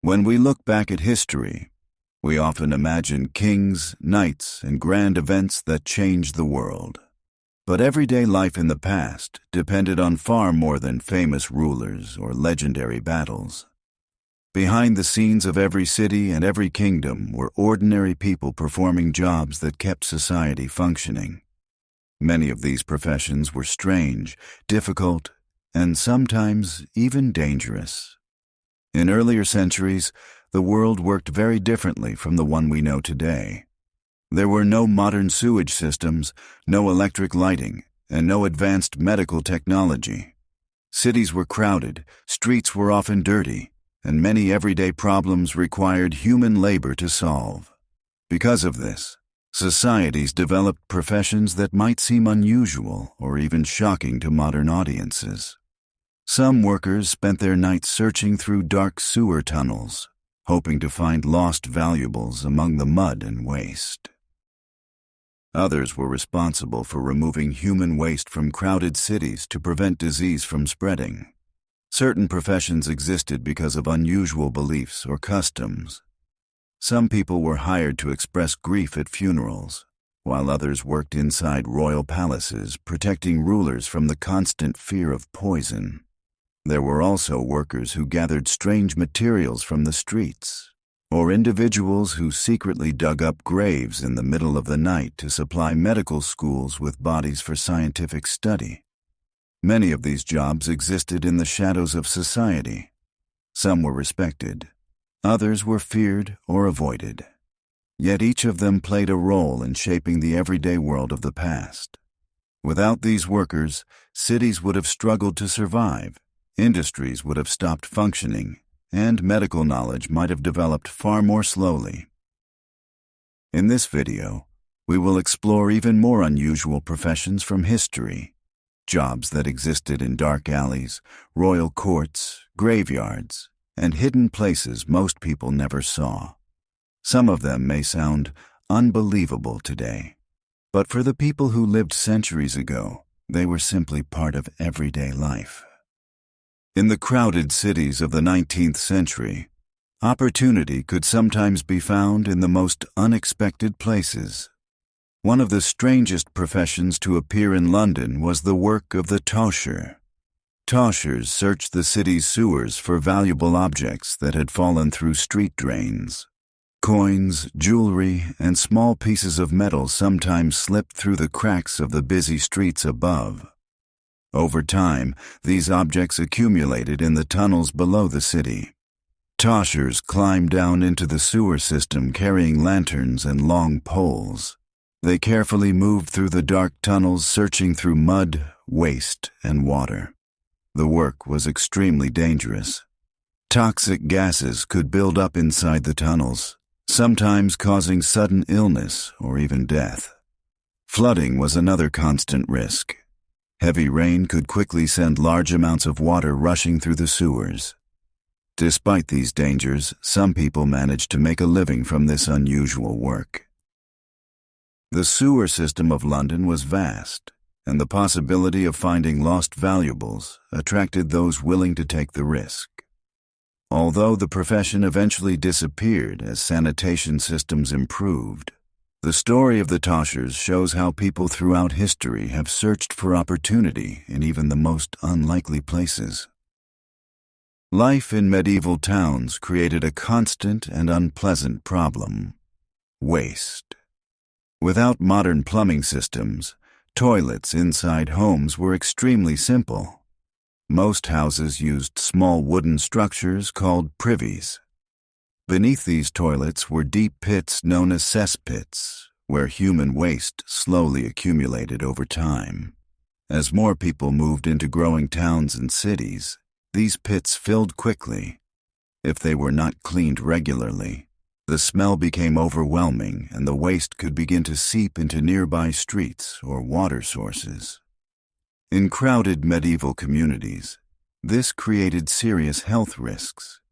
When we look back at history, we often imagine kings, knights, and grand events that changed the world. But everyday life in the past depended on far more than famous rulers or legendary battles. Behind the scenes of every city and every kingdom were ordinary people performing jobs that kept society functioning. Many of these professions were strange, difficult, and sometimes even dangerous. In earlier centuries, the world worked very differently from the one we know today. There were no modern sewage systems, no electric lighting, and no advanced medical technology. Cities were crowded, streets were often dirty, and many everyday problems required human labor to solve. Because of this, societies developed professions that might seem unusual or even shocking to modern audiences. Some workers spent their nights searching through dark sewer tunnels, hoping to find lost valuables among the mud and waste. Others were responsible for removing human waste from crowded cities to prevent disease from spreading. Certain professions existed because of unusual beliefs or customs. Some people were hired to express grief at funerals, while others worked inside royal palaces, protecting rulers from the constant fear of poison. There were also workers who gathered strange materials from the streets, or individuals who secretly dug up graves in the middle of the night to supply medical schools with bodies for scientific study. Many of these jobs existed in the shadows of society. Some were respected, others were feared or avoided. Yet each of them played a role in shaping the everyday world of the past. Without these workers, cities would have struggled to survive, industries would have stopped functioning, and medical knowledge might have developed far more slowly. In this video, we will explore even more unusual professions from history, jobs that existed in dark alleys, royal courts, graveyards, and hidden places most people never saw. Some of them may sound unbelievable today, but for the people who lived centuries ago, they were simply part of everyday life. In the crowded cities of the 19th century, opportunity could sometimes be found in the most unexpected places. One of the strangest professions to appear in London was the work of the tosher. Toshers searched the city's sewers for valuable objects that had fallen through street drains. Coins, jewelry, and small pieces of metal sometimes slipped through the cracks of the busy streets above. Over time, these objects accumulated in the tunnels below the city. Toshers climbed down into the sewer system carrying lanterns and long poles. They carefully moved through the dark tunnels, searching through mud, waste, and water. The work was extremely dangerous. Toxic gases could build up inside the tunnels, sometimes causing sudden illness or even death. Flooding was another constant risk. Heavy rain could quickly send large amounts of water rushing through the sewers. Despite these dangers, some people managed to make a living from this unusual work. The sewer system of London was vast, and the possibility of finding lost valuables attracted those willing to take the risk. Although the profession eventually disappeared as sanitation systems improved, the story of the toshers shows how people throughout history have searched for opportunity in even the most unlikely places. Life in medieval towns created a constant and unpleasant problem: waste. Without modern plumbing systems, toilets inside homes were extremely simple. Most houses used small wooden structures called privies. Beneath these toilets were deep pits known as cesspits, where human waste slowly accumulated over time. As more people moved into growing towns and cities, these pits filled quickly. If they were not cleaned regularly, the smell became overwhelming and the waste could begin to seep into nearby streets or water sources. In crowded medieval communities, this created serious health risks.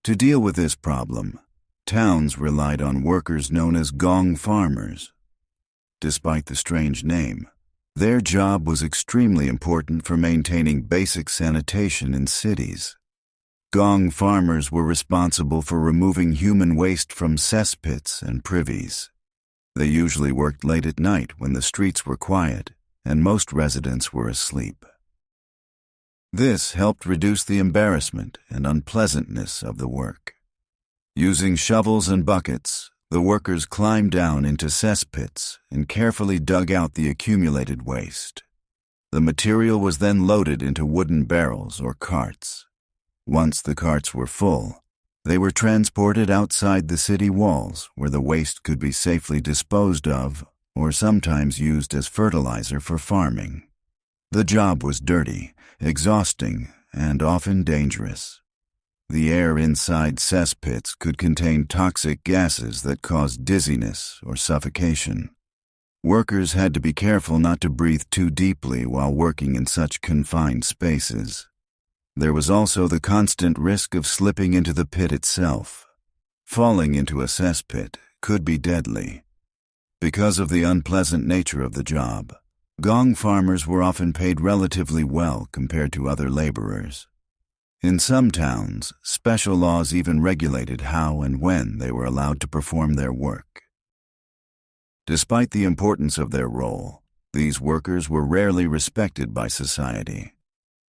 To deal with this problem, towns relied on workers known as gong farmers. Despite the strange name, their job was extremely important for maintaining basic sanitation in cities. Gong farmers were responsible for removing human waste from cesspits and privies. They usually worked late at night when the streets were quiet and most residents were asleep. This helped reduce the embarrassment and unpleasantness of the work. Using shovels and buckets, the workers climbed down into cesspits and carefully dug out the accumulated waste. The material was then loaded into wooden barrels or carts. Once the carts were full, they were transported outside the city walls where the waste could be safely disposed of or sometimes used as fertilizer for farming. The job was dirty, exhausting, and often dangerous. The air inside cesspits could contain toxic gases that caused dizziness or suffocation. Workers had to be careful not to breathe too deeply while working in such confined spaces. There was also the constant risk of slipping into the pit itself. Falling into a cesspit could be deadly. Because of the unpleasant nature of the job, gong farmers were often paid relatively well compared to other laborers. In some towns, special laws even regulated how and when they were allowed to perform their work. Despite the importance of their role, these workers were rarely respected by society.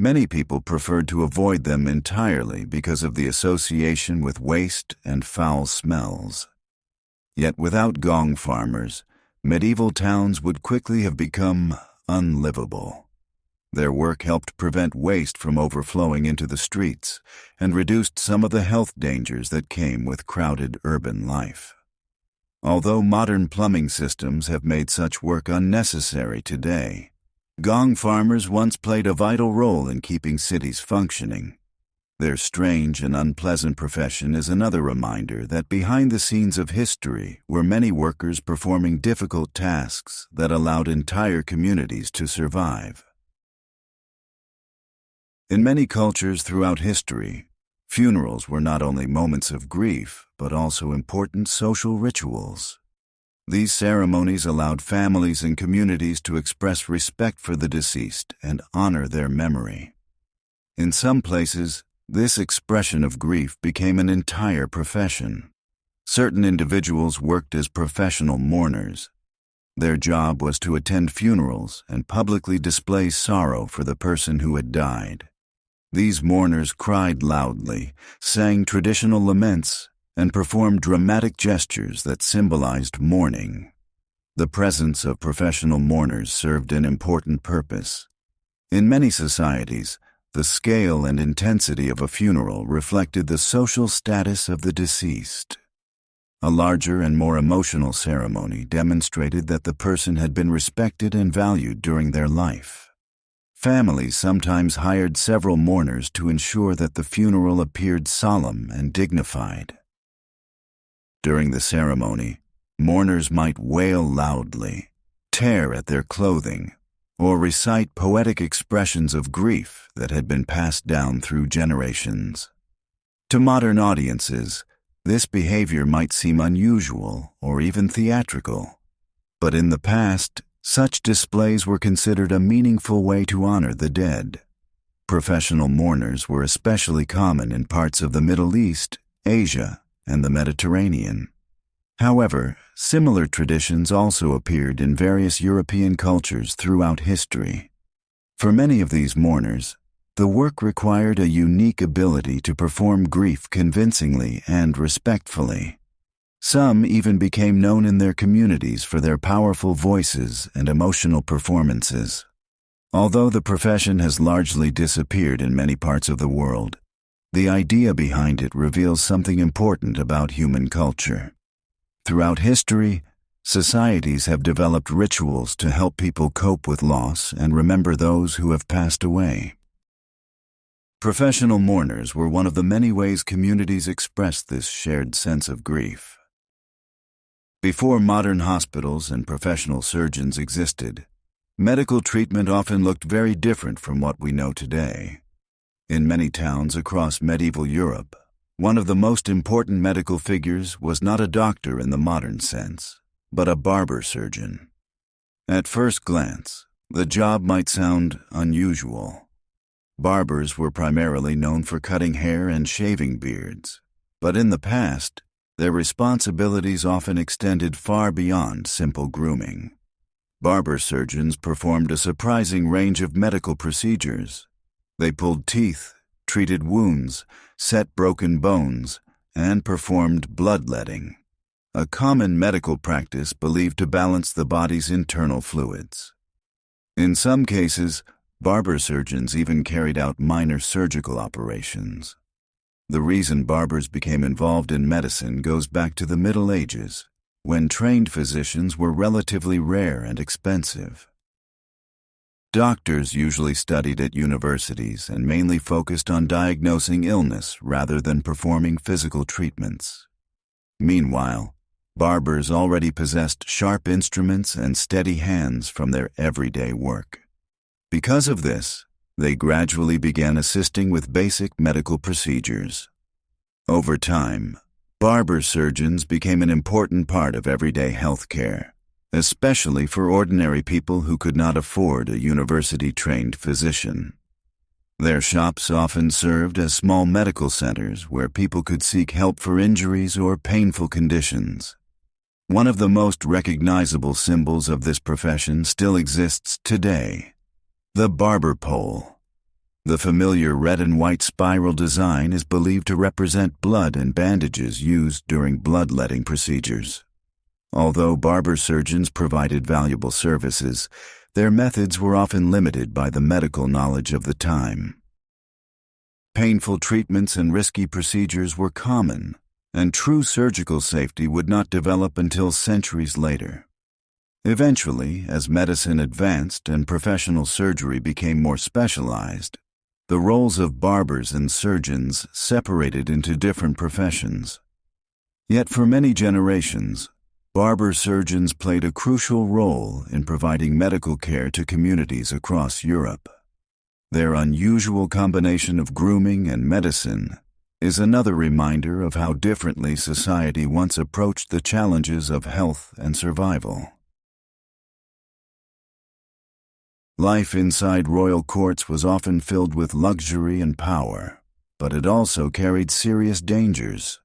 Many people preferred to avoid them entirely because of the association with waste and foul smells. Yet without gong farmers, medieval towns would quickly have become unlivable. Their work helped prevent waste from overflowing into the streets and reduced some of the health dangers that came with crowded urban life. Although modern plumbing systems have made such work unnecessary today, gong farmers once played a vital role in keeping cities functioning. Their strange and unpleasant profession is another reminder that behind the scenes of history were many workers performing difficult tasks that allowed entire communities to survive. In many cultures throughout history, funerals were not only moments of grief, but also important social rituals. These ceremonies allowed families and communities to express respect for the deceased and honor their memory. In some places, this expression of grief became an entire profession. Certain individuals worked as professional mourners. Their job was to attend funerals and publicly display sorrow for the person who had died. These mourners cried loudly, sang traditional laments, and performed dramatic gestures that symbolized mourning. The presence of professional mourners served an important purpose. In many societies, the scale and intensity of a funeral reflected the social status of the deceased. A larger and more emotional ceremony demonstrated that the person had been respected and valued during their life. Families sometimes hired several mourners to ensure that the funeral appeared solemn and dignified. During the ceremony, mourners might wail loudly, tear at their clothing, or recite poetic expressions of grief that had been passed down through generations. To modern audiences, this behavior might seem unusual or even theatrical, but in the past, such displays were considered a meaningful way to honor the dead. Professional mourners were especially common in parts of the Middle East, Asia, and the Mediterranean. However, similar traditions also appeared in various European cultures throughout history. For many of these mourners, the work required a unique ability to perform grief convincingly and respectfully. Some even became known in their communities for their powerful voices and emotional performances. Although the profession has largely disappeared in many parts of the world, the idea behind it reveals something important about human culture. Throughout history, societies have developed rituals to help people cope with loss and remember those who have passed away. Professional mourners were one of the many ways communities expressed this shared sense of grief. Before modern hospitals and professional surgeons existed, medical treatment often looked very different from what we know today. In many towns across medieval Europe, one of the most important medical figures was not a doctor in the modern sense, but a barber surgeon. At first glance, the job might sound unusual. Barbers were primarily known for cutting hair and shaving beards, but in the past, their responsibilities often extended far beyond simple grooming. Barber surgeons performed a surprising range of medical procedures. They pulled teeth, treated wounds, set broken bones, and performed bloodletting, a common medical practice believed to balance the body's internal fluids. In some cases, barber surgeons even carried out minor surgical operations. The reason barbers became involved in medicine goes back to the Middle Ages, when trained physicians were relatively rare and expensive. Doctors usually studied at universities and mainly focused on diagnosing illness rather than performing physical treatments. Meanwhile, barbers already possessed sharp instruments and steady hands from their everyday work. Because of this, they gradually began assisting with basic medical procedures. Over time, barber surgeons became an important part of everyday health care, especially for ordinary people who could not afford a university-trained physician. Their shops often served as small medical centers where people could seek help for injuries or painful conditions. One of the most recognizable symbols of this profession still exists today: the barber pole. The familiar red and white spiral design is believed to represent blood and bandages used during bloodletting procedures. Although barber surgeons provided valuable services, their methods were often limited by the medical knowledge of the time. Painful treatments and risky procedures were common, and true surgical safety would not develop until centuries later. Eventually, as medicine advanced and professional surgery became more specialized, the roles of barbers and surgeons separated into different professions. Yet for many generations, barber surgeons played a crucial role in providing medical care to communities across Europe. Their unusual combination of grooming and medicine is another reminder of how differently society once approached the challenges of health and survival. Life inside royal courts was often filled with luxury and power, but it also carried serious dangers.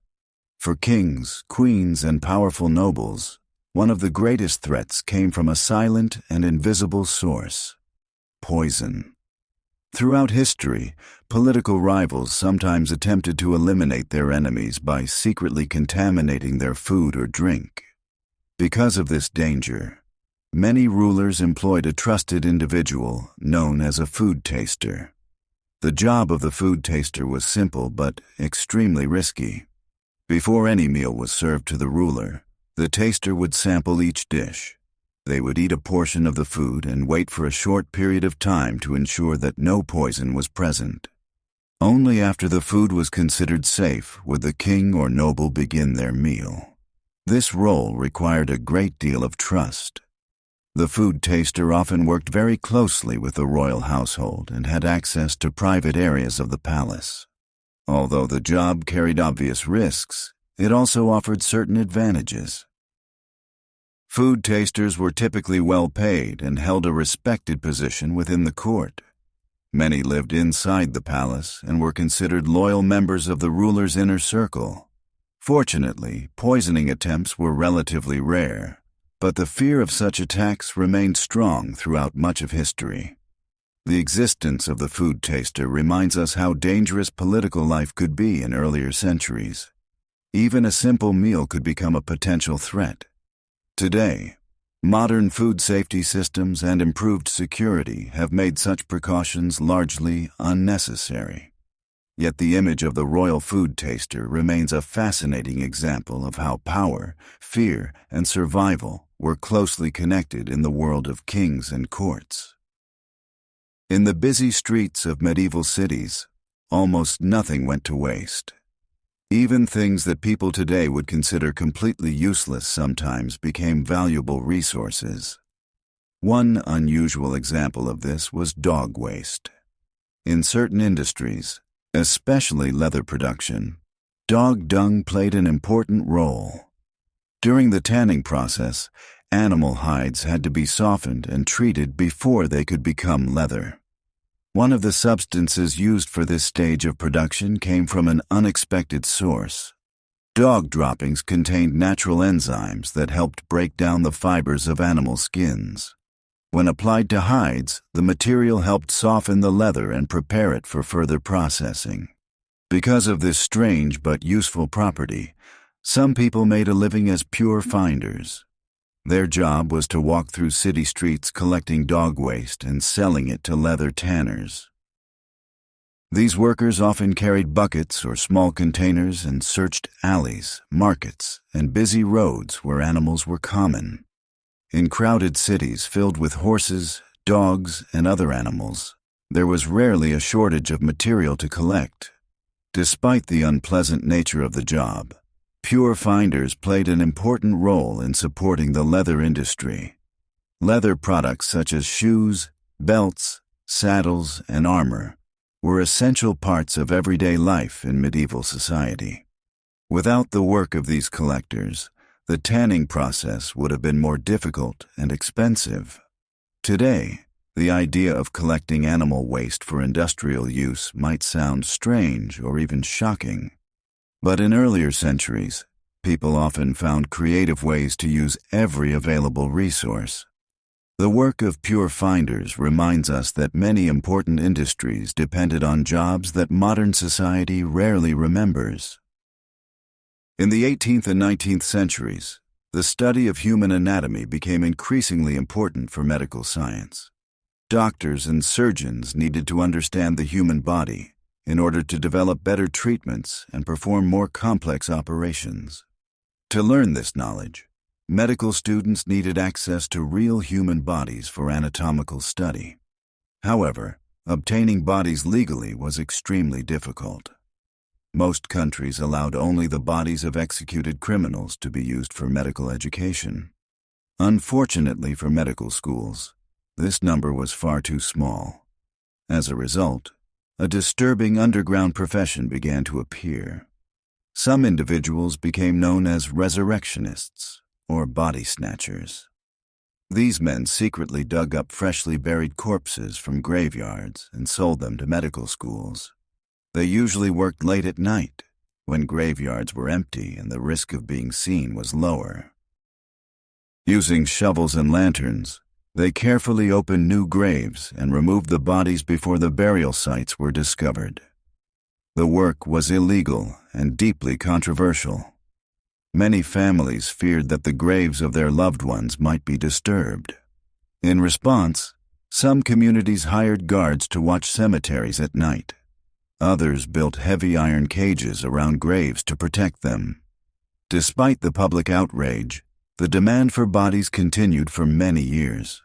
For kings, queens, and powerful nobles, one of the greatest threats came from a silent and invisible source: poison. Throughout history, political rivals sometimes attempted to eliminate their enemies by secretly contaminating their food or drink. Because of this danger, many rulers employed a trusted individual known as a food taster. The job of the food taster was simple but extremely risky. Before any meal was served to the ruler, the taster would sample each dish. They would eat a portion of the food and wait for a short period of time to ensure that no poison was present. Only after the food was considered safe would the king or noble begin their meal. This role required a great deal of trust. The food taster often worked very closely with the royal household and had access to private areas of the palace. Although the job carried obvious risks, it also offered certain advantages. Food tasters were typically well paid and held a respected position within the court. Many lived inside the palace and were considered loyal members of the ruler's inner circle. Fortunately, poisoning attempts were relatively rare, but the fear of such attacks remained strong throughout much of history. The existence of the food taster reminds us how dangerous political life could be in earlier centuries. Even a simple meal could become a potential threat. Today, modern food safety systems and improved security have made such precautions largely unnecessary. Yet the image of the royal food taster remains a fascinating example of how power, fear, and survival were closely connected in the world of kings and courts. In the busy streets of medieval cities, almost nothing went to waste. Even things that people today would consider completely useless sometimes became valuable resources. One unusual example of this was dog waste. In certain industries, especially leather production, dog dung played an important role. During the tanning process, animal hides had to be softened and treated before they could become leather. One of the substances used for this stage of production came from an unexpected source. Dog droppings contained natural enzymes that helped break down the fibers of animal skins. When applied to hides, the material helped soften the leather and prepare it for further processing. Because of this strange but useful property, some people made a living as pure finders. Their job was to walk through city streets collecting dog waste and selling it to leather tanners. These workers often carried buckets or small containers and searched alleys, markets, and busy roads where animals were common. In crowded cities filled with horses, dogs, and other animals, there was rarely a shortage of material to collect. Despite the unpleasant nature of the job, pure finders played an important role in supporting the leather industry. Leather products such as shoes, belts, saddles, and armor were essential parts of everyday life in medieval society. Without the work of these collectors, the tanning process would have been more difficult and expensive. Today, the idea of collecting animal waste for industrial use might sound strange or even shocking. But in earlier centuries, people often found creative ways to use every available resource. The work of pure finders reminds us that many important industries depended on jobs that modern society rarely remembers. In the 18th and 19th centuries, the study of human anatomy became increasingly important for medical science. Doctors and surgeons needed to understand the human body in order to develop better treatments and perform more complex operations. To learn this knowledge, medical students needed access to real human bodies for anatomical study. However, obtaining bodies legally was extremely difficult. Most countries allowed only the bodies of executed criminals to be used for medical education. Unfortunately for medical schools, this number was far too small. As a result, a disturbing underground profession began to appear. Some individuals became known as resurrectionists, or body snatchers. These men secretly dug up freshly buried corpses from graveyards and sold them to medical schools. They usually worked late at night, when graveyards were empty and the risk of being seen was lower. Using shovels and lanterns, they carefully opened new graves and removed the bodies before the burial sites were discovered. The work was illegal and deeply controversial. Many families feared that the graves of their loved ones might be disturbed. In response, some communities hired guards to watch cemeteries at night. Others built heavy iron cages around graves to protect them. Despite the public outrage, the demand for bodies continued for many years.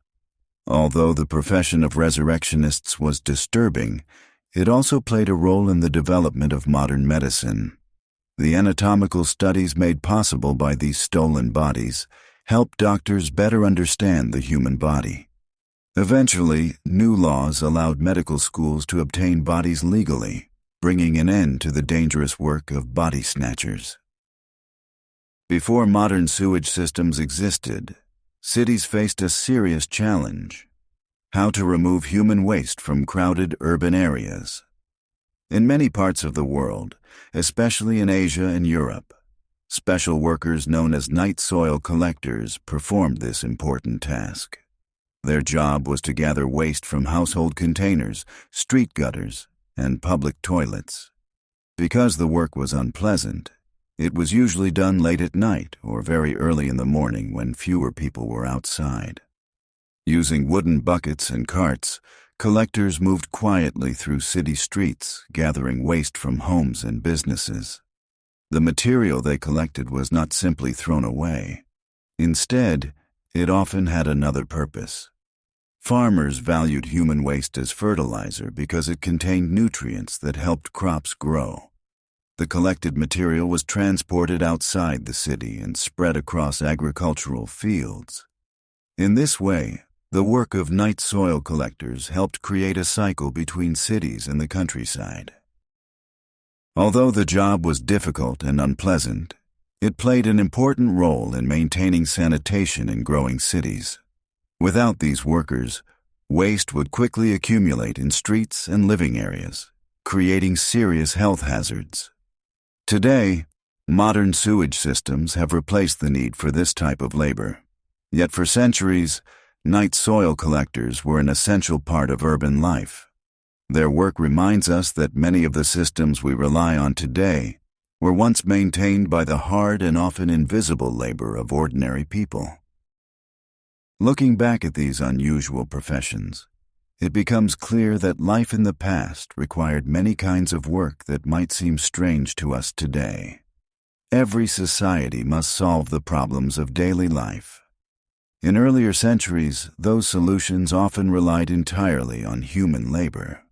Although the profession of resurrectionists was disturbing, it also played a role in the development of modern medicine. The anatomical studies made possible by these stolen bodies helped doctors better understand the human body. Eventually, new laws allowed medical schools to obtain bodies legally, bringing an end to the dangerous work of body snatchers. Before modern sewage systems existed, cities faced a serious challenge: how to remove human waste from crowded urban areas. In many parts of the world, especially in Asia and Europe, special workers known as night soil collectors performed this important task. Their job was to gather waste from household containers, street gutters, and public toilets. Because the work was unpleasant, it was usually done late at night or very early in the morning when fewer people were outside. Using wooden buckets and carts, collectors moved quietly through city streets, gathering waste from homes and businesses. The material they collected was not simply thrown away. Instead, it often had another purpose. Farmers valued human waste as fertilizer because it contained nutrients that helped crops grow. The collected material was transported outside the city and spread across agricultural fields. In this way, the work of night soil collectors helped create a cycle between cities and the countryside. Although the job was difficult and unpleasant, it played an important role in maintaining sanitation in growing cities. Without these workers, Waste would quickly accumulate in streets and living areas, creating serious health hazards. Today, modern sewage systems have replaced the need for this type of labor. Yet for centuries, night soil collectors were an essential part of urban life. Their work reminds us that many of the systems we rely on today were once maintained by the hard and often invisible labor of ordinary people. Looking back at these unusual professions, it becomes clear that life in the past required many kinds of work that might seem strange to us today. Every society must solve the problems of daily life. In earlier centuries, those solutions often relied entirely on human labor.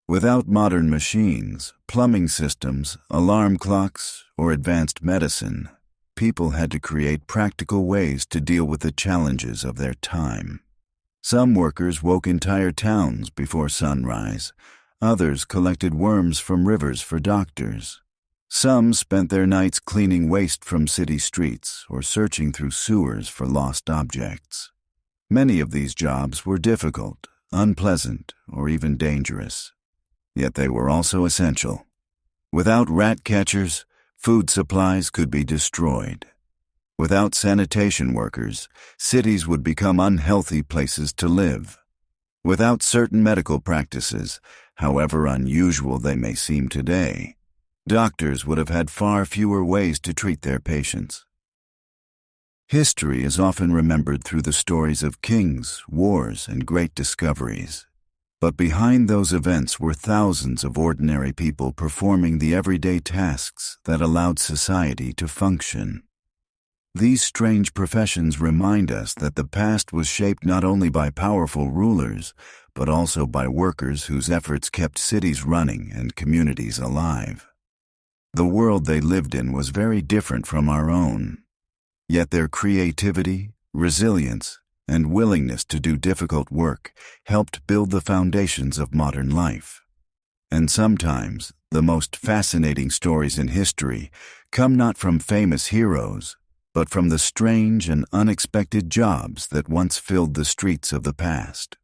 Without modern machines, plumbing systems, alarm clocks, or advanced medicine, people had to create practical ways to deal with the challenges of their time. Some workers woke entire towns before sunrise. Others collected worms from rivers for doctors. Some spent their nights cleaning waste from city streets or searching through sewers for lost objects. Many of these jobs were difficult, unpleasant, or even dangerous. Yet they were also essential. Without rat catchers, food supplies could be destroyed. Without sanitation workers, cities would become unhealthy places to live. Without certain medical practices, however unusual they may seem today, doctors would have had far fewer ways to treat their patients. History is often remembered through the stories of kings, wars, and great discoveries. But behind those events were thousands of ordinary people performing the everyday tasks that allowed society to function. These strange professions remind us that the past was shaped not only by powerful rulers, but also by workers whose efforts kept cities running and communities alive. The world they lived in was very different from our own. Yet their creativity, resilience, and willingness to do difficult work helped build the foundations of modern life. And sometimes, the most fascinating stories in history come not from famous heroes, but from the strange and unexpected jobs that once filled the streets of the past.